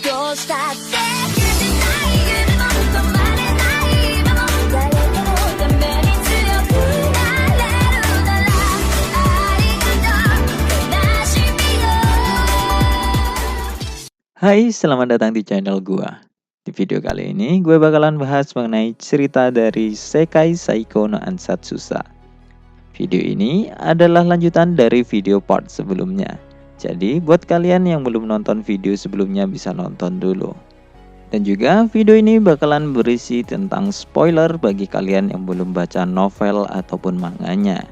どうしたって許せない夢も止まれない今も誰かのために強くなれるならありがとう悲しみよ。 Hai, selamat datang di channel gua. Di video kali ini gue bakalan bahas mengenai cerita dari Sekai Saiko no Ansatsusa. Video ini adalah lanjutan dari video part sebelumnya. Jadi buat kalian yang belum nonton video sebelumnya bisa nonton dulu. Dan juga video ini bakalan berisi tentang spoiler bagi kalian yang belum baca novel ataupun manganya.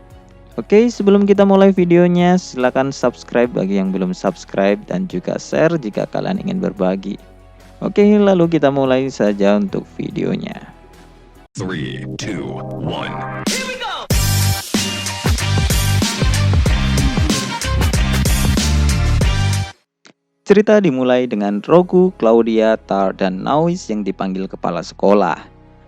Oke, sebelum kita mulai videonya, silahkan subscribe bagi yang belum subscribe dan juga share jika kalian ingin berbagi. Oke, lalu kita mulai saja untuk videonya. 3, 2, 1. Cerita dimulai dengan Rogu, Claudia, Tar, dan Naois yang dipanggil kepala sekolah.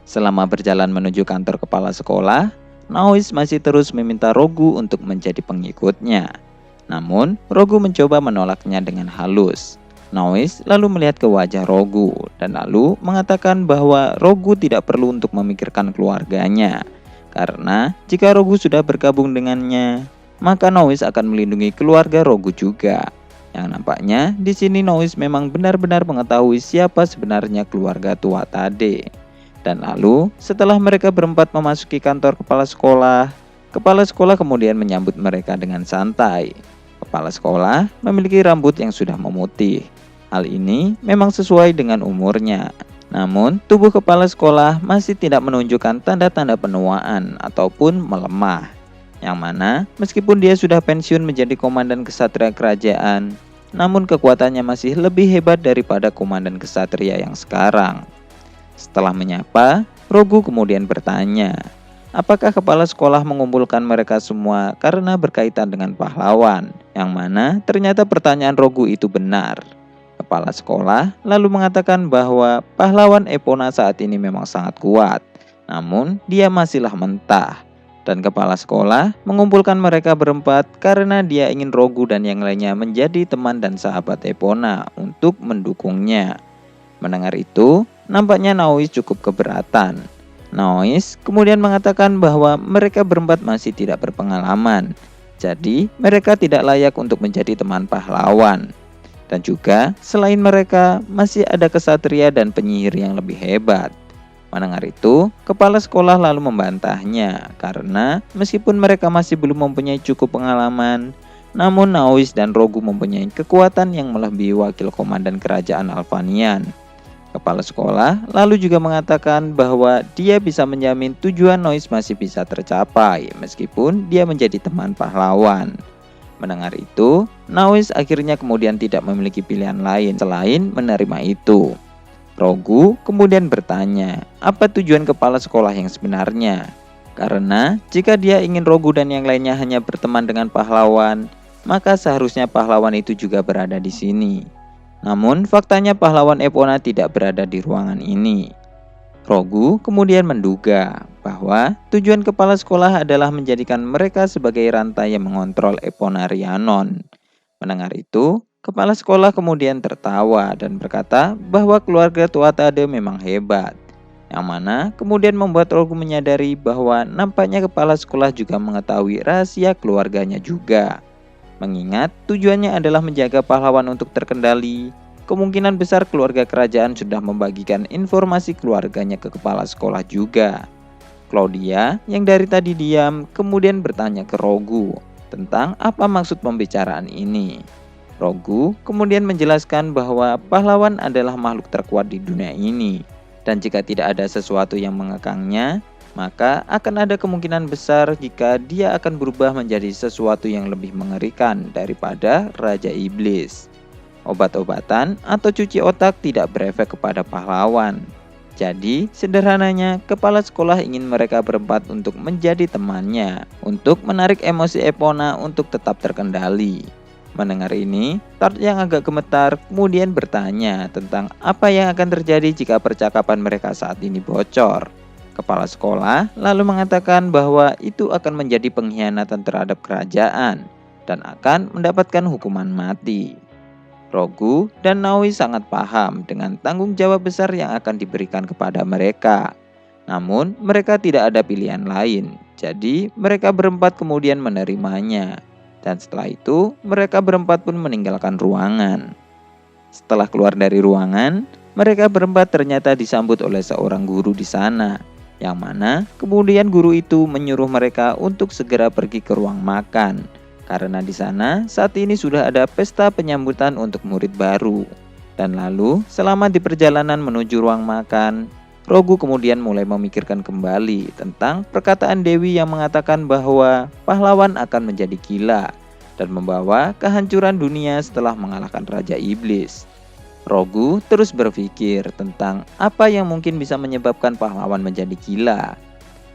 Selama berjalan menuju kantor kepala sekolah, Naois masih terus meminta Rogu untuk menjadi pengikutnya. Namun, Rogu mencoba menolaknya dengan halus. Naois lalu melihat ke wajah Rogu dan lalu mengatakan bahwa Rogu tidak perlu untuk memikirkan keluarganya. Karena jika Rogu sudah bergabung dengannya, maka Naois akan melindungi keluarga Rogu juga. Yang nampaknya di sini Naois memang benar-benar mengetahui siapa sebenarnya keluarga tua Tade. Dan lalu setelah mereka berempat memasuki kantor kepala sekolah kemudian menyambut mereka dengan santai. Kepala sekolah memiliki rambut yang sudah memutih. Hal ini memang sesuai dengan umurnya. Namun tubuh kepala sekolah masih tidak menunjukkan tanda-tanda penuaan ataupun melemah. Yang mana meskipun dia sudah pensiun menjadi komandan kesatria kerajaan, namun kekuatannya masih lebih hebat daripada komandan kesatria yang sekarang. Setelah menyapa, Rogu kemudian bertanya, apakah kepala sekolah mengumpulkan mereka semua karena berkaitan dengan pahlawan? Yang mana ternyata pertanyaan Rogu itu benar. Kepala sekolah lalu mengatakan bahwa pahlawan Epona saat ini memang sangat kuat, namun dia masihlah mentah. Dan kepala sekolah mengumpulkan mereka berempat karena dia ingin Rogu dan yang lainnya menjadi teman dan sahabat Epona untuk mendukungnya. Mendengar itu, nampaknya Naois cukup keberatan. Naois kemudian mengatakan bahwa mereka berempat masih tidak berpengalaman. Jadi mereka tidak layak untuk menjadi teman pahlawan. Dan juga selain mereka masih ada kesatria dan penyihir yang lebih hebat. Mendengar itu, kepala sekolah lalu membantahnya karena meskipun mereka masih belum mempunyai cukup pengalaman, namun Naois dan Rogu mempunyai kekuatan yang melebihi wakil komandan kerajaan Alvanian. Kepala sekolah lalu juga mengatakan bahwa dia bisa menjamin tujuan Naois masih bisa tercapai meskipun dia menjadi teman pahlawan. Mendengar itu, Naois akhirnya kemudian tidak memiliki pilihan lain selain menerima itu. Rogu kemudian bertanya, apa tujuan kepala sekolah yang sebenarnya? Karena jika dia ingin Rogu dan yang lainnya hanya berteman dengan pahlawan, maka seharusnya pahlawan itu juga berada di sini. Namun faktanya pahlawan Epona tidak berada di ruangan ini. Rogu kemudian menduga bahwa tujuan kepala sekolah adalah menjadikan mereka sebagai rantai yang mengontrol Epona Rhiannon. Mendengar itu, kepala sekolah kemudian tertawa dan berkata bahwa keluarga tua Tade memang hebat. Yang mana kemudian membuat Rogu menyadari bahwa nampaknya kepala sekolah juga mengetahui rahasia keluarganya juga. Mengingat tujuannya adalah menjaga pahlawan untuk terkendali, kemungkinan besar keluarga kerajaan sudah membagikan informasi keluarganya ke kepala sekolah juga. Claudia yang dari tadi diam kemudian bertanya ke Rogu tentang apa maksud pembicaraan ini. Rogu kemudian menjelaskan bahwa pahlawan adalah makhluk terkuat di dunia ini. Dan jika tidak ada sesuatu yang mengekangnya, maka akan ada kemungkinan besar jika dia akan berubah menjadi sesuatu yang lebih mengerikan daripada Raja Iblis. Obat-obatan atau cuci otak tidak berefek kepada pahlawan. Jadi, sederhananya, kepala sekolah ingin mereka berempat untuk menjadi temannya, untuk menarik emosi Epona untuk tetap terkendali. Mendengar ini, Tart yang agak gemetar kemudian bertanya tentang apa yang akan terjadi jika percakapan mereka saat ini bocor. Kepala sekolah lalu mengatakan bahwa itu akan menjadi pengkhianatan terhadap kerajaan dan akan mendapatkan hukuman mati. Rogu dan Naois sangat paham dengan tanggung jawab besar yang akan diberikan kepada mereka. Namun, mereka tidak ada pilihan lain. Jadi, mereka berempat kemudian menerimanya. Dan setelah itu, mereka berempat pun meninggalkan ruangan. Setelah keluar dari ruangan, mereka berempat ternyata disambut oleh seorang guru di sana, yang mana kemudian guru itu menyuruh mereka untuk segera pergi ke ruang makan. Karena di sana saat ini sudah ada pesta penyambutan untuk murid baru. Dan lalu selama di perjalanan menuju ruang makan, Rogu kemudian mulai memikirkan kembali tentang perkataan Dewi yang mengatakan bahwa pahlawan akan menjadi gila dan membawa kehancuran dunia setelah mengalahkan Raja Iblis. Rogu terus berpikir tentang apa yang mungkin bisa menyebabkan pahlawan menjadi gila.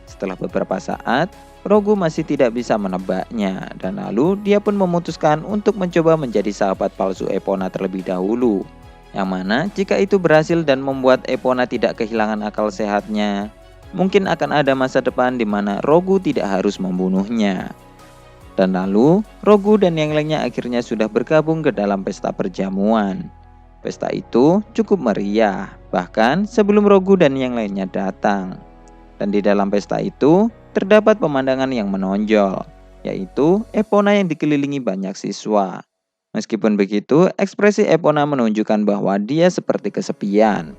Setelah beberapa saat, Rogu masih tidak bisa menebaknya, dan lalu dia pun memutuskan untuk mencoba menjadi sahabat palsu Epona terlebih dahulu. Yang mana jika itu berhasil dan membuat Epona tidak kehilangan akal sehatnya, mungkin akan ada masa depan di mana Rogu tidak harus membunuhnya. Dan lalu Rogu dan yang lainnya akhirnya sudah bergabung ke dalam pesta perjamuan. Pesta itu cukup meriah, bahkan sebelum Rogu dan yang lainnya datang. Dan di dalam pesta itu terdapat pemandangan yang menonjol, yaitu Epona yang dikelilingi banyak siswa. Meskipun begitu, ekspresi Epona menunjukkan bahwa dia seperti kesepian.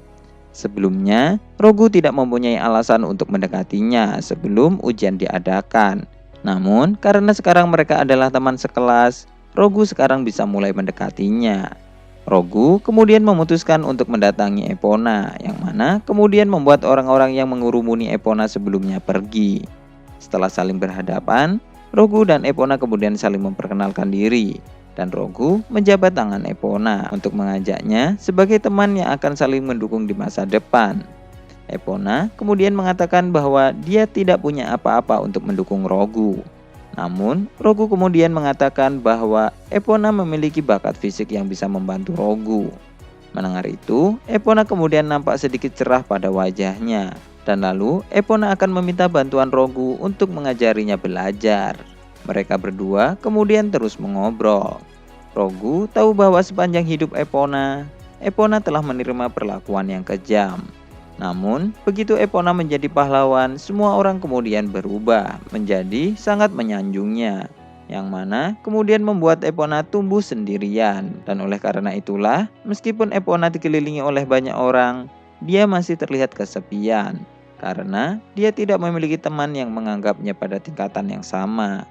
Sebelumnya, Rogu tidak mempunyai alasan untuk mendekatinya sebelum ujian diadakan. Namun, karena sekarang mereka adalah teman sekelas, Rogu sekarang bisa mulai mendekatinya. Rogu kemudian memutuskan untuk mendatangi Epona, yang mana kemudian membuat orang-orang yang mengurumuni Epona sebelumnya pergi. Setelah saling berhadapan, Rogu dan Epona kemudian saling memperkenalkan diri, dan Rogu menjabat tangan Epona untuk mengajaknya sebagai teman yang akan saling mendukung di masa depan. Epona kemudian mengatakan bahwa dia tidak punya apa-apa untuk mendukung Rogu. Namun, Rogu kemudian mengatakan bahwa Epona memiliki bakat fisik yang bisa membantu Rogu. Mendengar itu, Epona kemudian nampak sedikit cerah pada wajahnya. Dan lalu, Epona akan meminta bantuan Rogu untuk mengajarinya belajar. Mereka berdua kemudian terus mengobrol. Rogu tahu bahwa sepanjang hidup Epona telah menerima perlakuan yang kejam. Namun, begitu Epona menjadi pahlawan, semua orang kemudian berubah menjadi sangat menyanjungnya, yang mana kemudian membuat Epona tumbuh sendirian. Dan oleh karena itulah, meskipun Epona dikelilingi oleh banyak orang, dia masih terlihat kesepian, karena dia tidak memiliki teman yang menganggapnya pada tingkatan yang sama.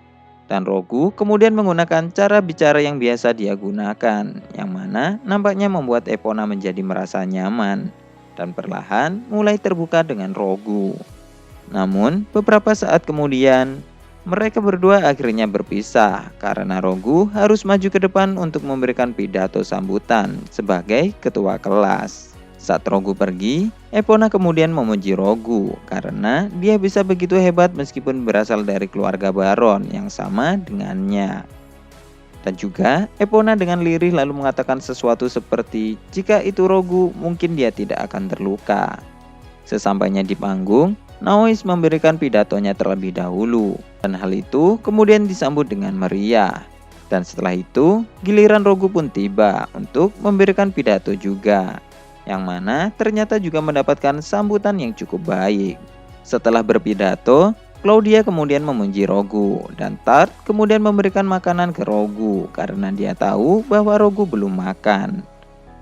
Dan Rogu kemudian menggunakan cara bicara yang biasa dia gunakan, yang mana nampaknya membuat Epona menjadi merasa nyaman dan perlahan mulai terbuka dengan Rogu. Namun, beberapa saat kemudian, mereka berdua akhirnya berpisah karena Rogu harus maju ke depan untuk memberikan pidato sambutan sebagai ketua kelas. Saat Rogu pergi, Epona kemudian memuji Rogu karena dia bisa begitu hebat meskipun berasal dari keluarga baron yang sama dengannya. Dan juga Epona dengan lirih lalu mengatakan sesuatu seperti jika itu Rogu mungkin dia tidak akan terluka. Sesampainya di panggung, Naois memberikan pidatonya terlebih dahulu, dan hal itu kemudian disambut dengan meriah. Dan setelah itu giliran Rogu pun tiba untuk memberikan pidato juga, yang mana ternyata juga mendapatkan sambutan yang cukup baik. Setelah berpidato, Claudia kemudian memuji Rogu, dan Tart kemudian memberikan makanan ke Rogu karena dia tahu bahwa Rogu belum makan.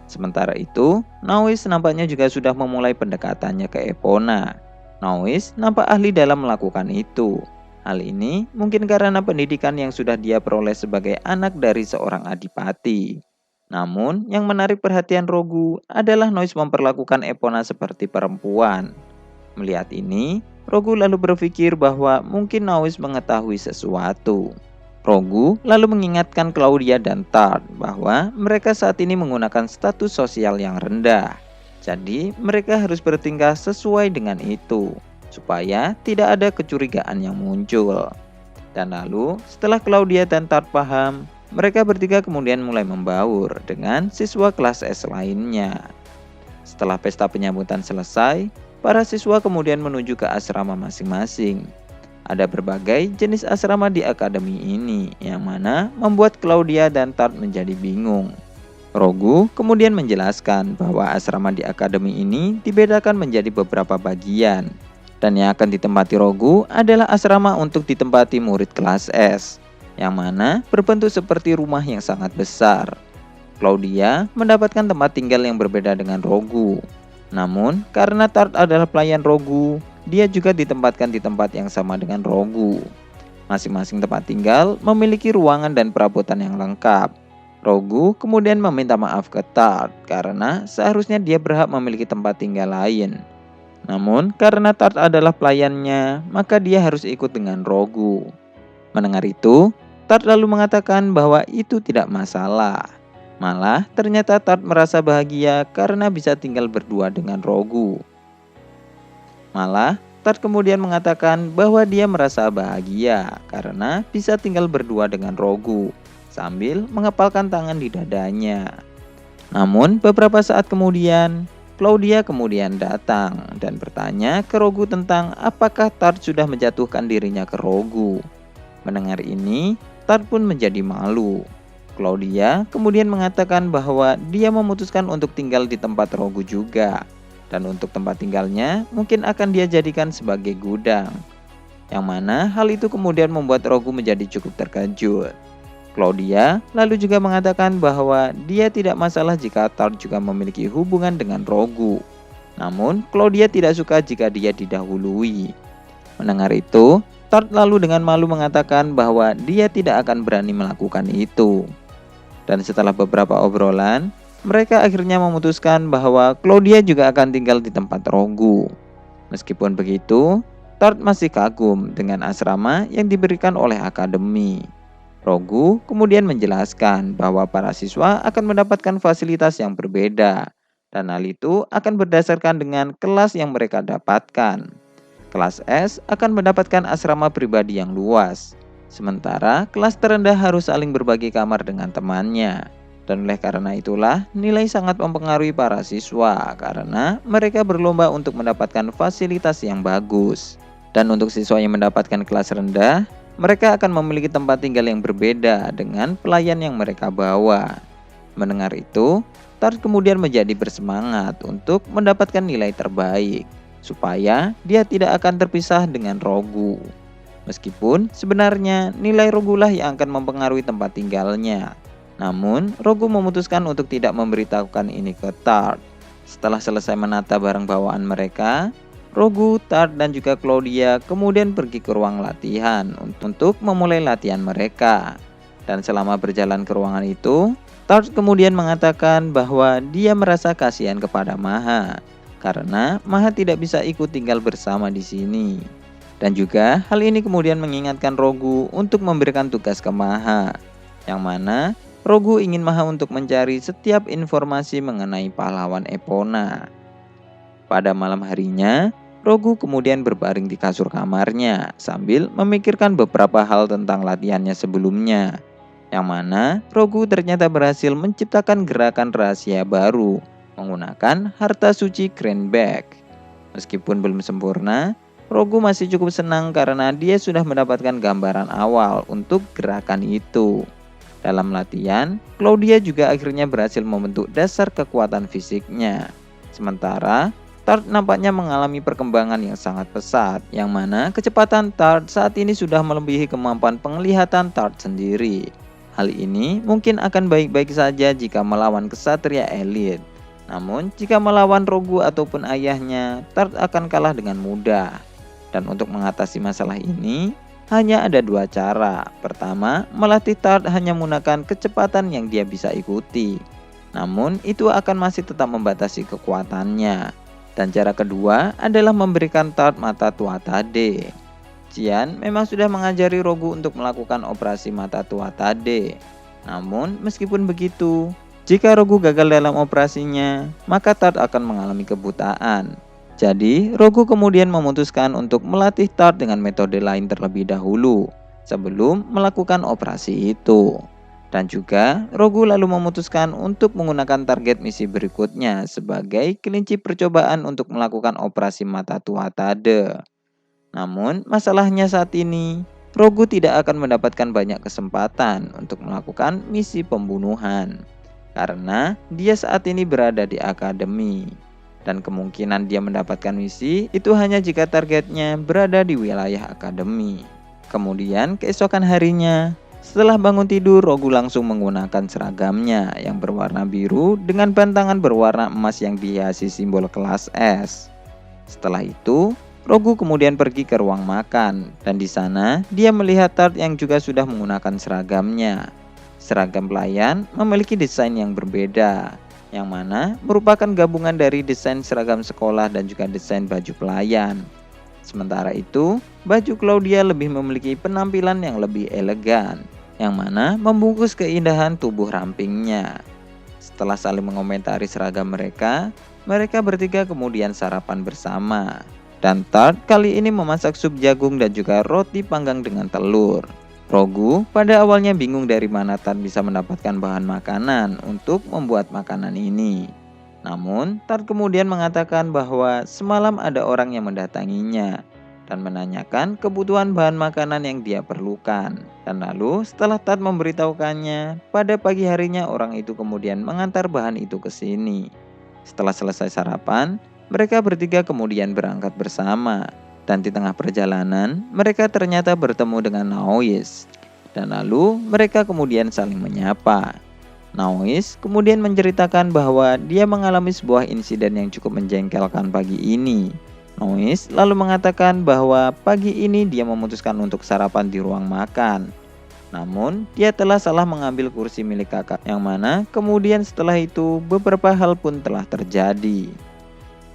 Sementara itu, Naois nampaknya juga sudah memulai pendekatannya ke Epona. Naois nampak ahli dalam melakukan itu. Hal ini mungkin karena pendidikan yang sudah dia peroleh sebagai anak dari seorang adipati. Namun, yang menarik perhatian Rogu adalah Naois memperlakukan Epona seperti perempuan. Melihat ini, Rogu lalu berpikir bahwa mungkin Naois mengetahui sesuatu. Rogu lalu mengingatkan Claudia dan Tart bahwa mereka saat ini menggunakan status sosial yang rendah. Jadi mereka harus bertingkah sesuai dengan itu, supaya tidak ada kecurigaan yang muncul. Dan lalu setelah Claudia dan Tart paham, mereka bertiga kemudian mulai membaur dengan siswa kelas S lainnya. Setelah pesta penyambutan selesai, para siswa kemudian menuju ke asrama masing-masing. Ada berbagai jenis asrama di akademi ini, yang mana membuat Claudia dan Tart menjadi bingung. Rogu kemudian menjelaskan bahwa asrama di akademi ini dibedakan menjadi beberapa bagian. Dan yang akan ditempati Rogu adalah asrama untuk ditempati murid kelas S, yang mana berbentuk seperti rumah yang sangat besar. Claudia mendapatkan tempat tinggal yang berbeda dengan Rogu. Namun, karena Tart adalah pelayan Rogu, dia juga ditempatkan di tempat yang sama dengan Rogu. Masing-masing tempat tinggal memiliki ruangan dan perabotan yang lengkap. Rogu kemudian meminta maaf ke Tart karena seharusnya dia berhak memiliki tempat tinggal lain. Namun, karena Tart adalah pelayannya, maka dia harus ikut dengan Rogu. Mendengar itu, Tart lalu mengatakan bahwa itu tidak masalah. Malah, ternyata Tart merasa bahagia karena bisa tinggal berdua dengan Rogu. Malah, Tart kemudian mengatakan bahwa dia merasa bahagia karena bisa tinggal berdua dengan Rogu, sambil mengepalkan tangan di dadanya. Namun, beberapa saat kemudian, Claudia kemudian datang dan bertanya ke Rogu tentang apakah Tart sudah menjatuhkan dirinya ke Rogu. Mendengar ini, Tart pun menjadi malu. Claudia kemudian mengatakan bahwa dia memutuskan untuk tinggal di tempat Rogu juga. Dan untuk tempat tinggalnya mungkin akan dia jadikan sebagai gudang. Yang mana hal itu kemudian membuat Rogu menjadi cukup terkejut. Claudia lalu juga mengatakan bahwa dia tidak masalah jika Tart juga memiliki hubungan dengan Rogu. Namun, Claudia tidak suka jika dia didahului. Mendengar itu, Tart lalu dengan malu mengatakan bahwa dia tidak akan berani melakukan itu. Dan setelah beberapa obrolan, mereka akhirnya memutuskan bahwa Claudia juga akan tinggal di tempat Rogu. Meskipun begitu, Tart masih kagum dengan asrama yang diberikan oleh akademi. Rogu kemudian menjelaskan bahwa para siswa akan mendapatkan fasilitas yang berbeda, dan hal itu akan berdasarkan dengan kelas yang mereka dapatkan. Kelas S akan mendapatkan asrama pribadi yang luas, sementara kelas terendah harus saling berbagi kamar dengan temannya. Dan oleh karena itulah nilai sangat mempengaruhi para siswa karena mereka berlomba untuk mendapatkan fasilitas yang bagus. Dan untuk siswa yang mendapatkan kelas rendah, mereka akan memiliki tempat tinggal yang berbeda dengan pelayan yang mereka bawa. Mendengar itu, Tart kemudian menjadi bersemangat untuk mendapatkan nilai terbaik, supaya dia tidak akan terpisah dengan Rogu. Meskipun sebenarnya nilai Rogu lah yang akan mempengaruhi tempat tinggalnya. Namun, Rogu memutuskan untuk tidak memberitahukan ini ke Tart. Setelah selesai menata barang bawaan mereka, Rogu, Tart, dan juga Claudia kemudian pergi ke ruang latihan untuk memulai latihan mereka. Dan selama berjalan ke ruangan itu, Tart kemudian mengatakan bahwa dia merasa kasihan kepada Maha karena Maha tidak bisa ikut tinggal bersama di sini. Dan juga hal ini kemudian mengingatkan Rogu untuk memberikan tugas ke Maha, yang mana Rogu ingin Maha untuk mencari setiap informasi mengenai pahlawan Epona. Pada malam harinya, Rogu kemudian berbaring di kasur kamarnya sambil memikirkan beberapa hal tentang latihannya sebelumnya. Yang mana Rogu ternyata berhasil menciptakan gerakan rahasia baru menggunakan harta suci Cranberg. Meskipun belum sempurna, Rogu masih cukup senang karena dia sudah mendapatkan gambaran awal untuk gerakan itu. Dalam latihan, Claudia juga akhirnya berhasil membentuk dasar kekuatan fisiknya. Sementara Tart nampaknya mengalami perkembangan yang sangat pesat, yang mana kecepatan Tart saat ini sudah melebihi kemampuan penglihatan Tart sendiri. Hal ini mungkin akan baik-baik saja jika melawan kesatria elit. Namun, jika melawan Rogu ataupun ayahnya, Tart akan kalah dengan mudah. Dan untuk mengatasi masalah ini, hanya ada dua cara. Pertama, melatih Tart hanya menggunakan kecepatan yang dia bisa ikuti. Namun, itu akan masih tetap membatasi kekuatannya. Dan cara kedua adalah memberikan Tart mata tua Tade. Cian memang sudah mengajari Rogu untuk melakukan operasi mata tua Tade. Namun meskipun begitu, jika Rogu gagal dalam operasinya, maka Tart akan mengalami kebutaan. Jadi Rogu kemudian memutuskan untuk melatih Tart dengan metode lain terlebih dahulu sebelum melakukan operasi itu. Dan juga Rogu lalu memutuskan untuk menggunakan target misi berikutnya sebagai kelinci percobaan untuk melakukan operasi mata tua Tade. Namun masalahnya saat ini, Rogu tidak akan mendapatkan banyak kesempatan untuk melakukan misi pembunuhan. karena dia saat ini berada di akademi. Dan kemungkinan dia mendapatkan misi itu hanya jika targetnya berada di wilayah akademi. Kemudian keesokan harinya, setelah bangun tidur, Rogu langsung menggunakan seragamnya yang berwarna biru dengan bantangan berwarna emas yang dihiasi simbol kelas S. Setelah itu, Rogu kemudian pergi ke ruang makan, dan di sana dia melihat Tart yang juga sudah menggunakan seragamnya. Seragam pelayan memiliki desain yang berbeda, yang mana merupakan gabungan dari desain seragam sekolah dan juga desain baju pelayan. Sementara itu, baju Claudia lebih memiliki penampilan yang lebih elegan, yang mana membungkus keindahan tubuh rampingnya. Setelah saling mengomentari seragam mereka bertiga kemudian sarapan bersama. Dan Tart kali ini memasak sup jagung dan juga roti panggang dengan telur. Rogu pada awalnya bingung dari mana Tart bisa mendapatkan bahan makanan untuk membuat makanan ini. Namun, Tart kemudian mengatakan bahwa semalam ada orang yang mendatanginya dan menanyakan kebutuhan bahan makanan yang dia perlukan. Dan lalu setelah Tart memberitahukannya, pada pagi harinya orang itu kemudian mengantar bahan itu ke sini. Setelah selesai sarapan, mereka bertiga kemudian berangkat bersama. Dan di tengah perjalanan, mereka ternyata bertemu dengan Naois. Dan lalu mereka kemudian saling menyapa. Naois kemudian menceritakan bahwa dia mengalami sebuah insiden yang cukup menjengkelkan pagi ini. Naois lalu mengatakan bahwa pagi ini dia memutuskan untuk sarapan di ruang makan. Namun dia telah salah mengambil kursi milik kakak, yang mana kemudian setelah itu beberapa hal pun telah terjadi.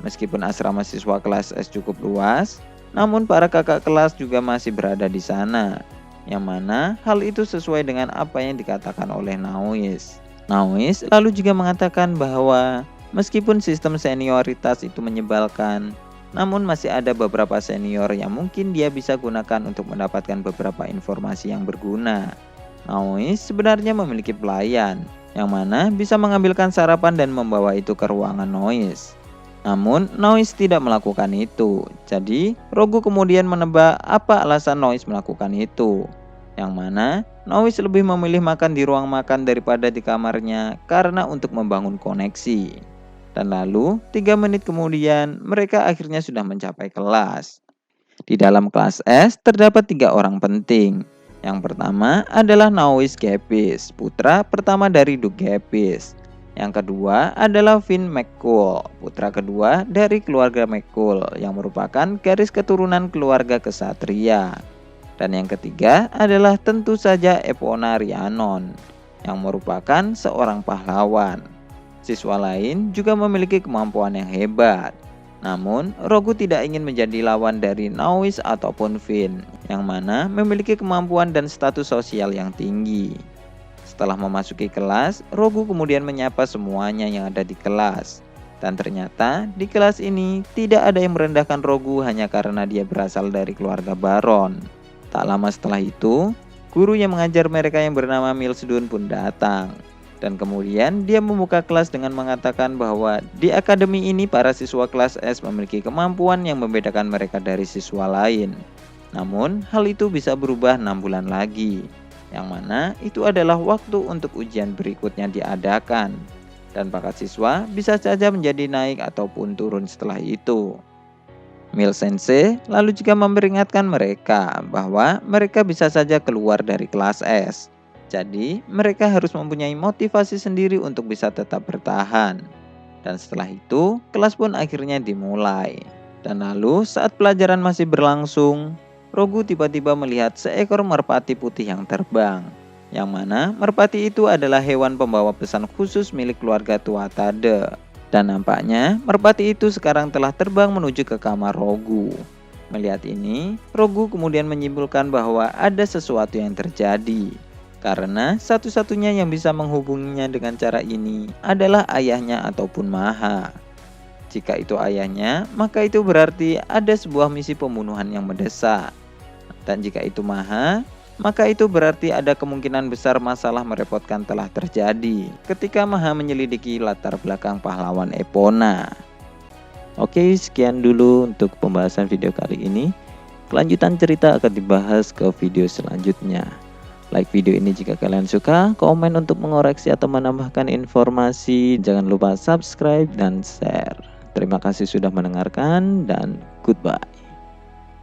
Meskipun asrama siswa kelas S cukup luas, namun para kakak kelas juga masih berada di sana, yang mana hal itu sesuai dengan apa yang dikatakan oleh Naois. Naois lalu juga mengatakan bahwa meskipun sistem senioritas itu menyebalkan, namun masih ada beberapa senior yang mungkin dia bisa gunakan untuk mendapatkan beberapa informasi yang berguna. Naois sebenarnya memiliki pelayan, yang mana bisa mengambilkan sarapan dan membawa itu ke ruangan Naois. Namun Naois tidak melakukan itu. Jadi Rogu kemudian menebak apa alasan Naois melakukan itu, yang mana Naois lebih memilih makan di ruang makan daripada di kamarnya karena untuk membangun koneksi. Dan lalu 3 menit kemudian mereka akhirnya sudah mencapai kelas. Di dalam kelas S terdapat 3 orang penting. Yang pertama adalah Naois Gepis, putra pertama dari Duke Gepis. Yang kedua adalah Finn McCool, putra kedua dari keluarga McCool yang merupakan garis keturunan keluarga kesatria. Dan yang ketiga adalah tentu saja Epona Rhiannon yang merupakan seorang pahlawan. Siswa lain juga memiliki kemampuan yang hebat. Namun, Rogu tidak ingin menjadi lawan dari Naois ataupun Finn, yang mana memiliki kemampuan dan status sosial yang tinggi. Setelah memasuki kelas, Rogu kemudian menyapa semuanya yang ada di kelas. Dan ternyata di kelas ini tidak ada yang merendahkan Rogu hanya karena dia berasal dari keluarga Baron. Tak lama setelah itu, guru yang mengajar mereka yang bernama Milsdun pun datang. Dan kemudian dia membuka kelas dengan mengatakan bahwa di akademi ini para siswa kelas S memiliki kemampuan yang membedakan mereka dari siswa lain. Namun hal itu bisa berubah 6 bulan lagi, yang mana itu adalah waktu untuk ujian berikutnya diadakan. Dan bakat siswa bisa saja menjadi naik ataupun turun setelah itu. Mil Sensei lalu juga memperingatkan mereka bahwa mereka bisa saja keluar dari kelas S. Jadi mereka harus mempunyai motivasi sendiri untuk bisa tetap bertahan. Dan setelah itu kelas pun akhirnya dimulai. Dan lalu saat pelajaran masih berlangsung, Rogu tiba-tiba melihat seekor merpati putih yang terbang, yang mana merpati itu adalah hewan pembawa pesan khusus milik keluarga tua Tade. Dan nampaknya merpati itu sekarang telah terbang menuju ke kamar Rogu. Melihat ini, Rogu kemudian menyimpulkan bahwa ada sesuatu yang terjadi, karena satu-satunya yang bisa menghubunginya dengan cara ini adalah ayahnya ataupun Maha. Jika itu ayahnya, maka itu berarti ada sebuah misi pembunuhan yang mendesak. Dan jika itu Maha, maka itu berarti ada kemungkinan besar masalah merepotkan telah terjadi ketika Maha menyelidiki latar belakang pahlawan Epona. Oke, sekian dulu untuk pembahasan video kali ini. Kelanjutan cerita akan dibahas ke video selanjutnya. Like video ini jika kalian suka, komen untuk mengoreksi atau menambahkan informasi. Jangan lupa subscribe dan share. Terima kasih sudah mendengarkan dan goodbye.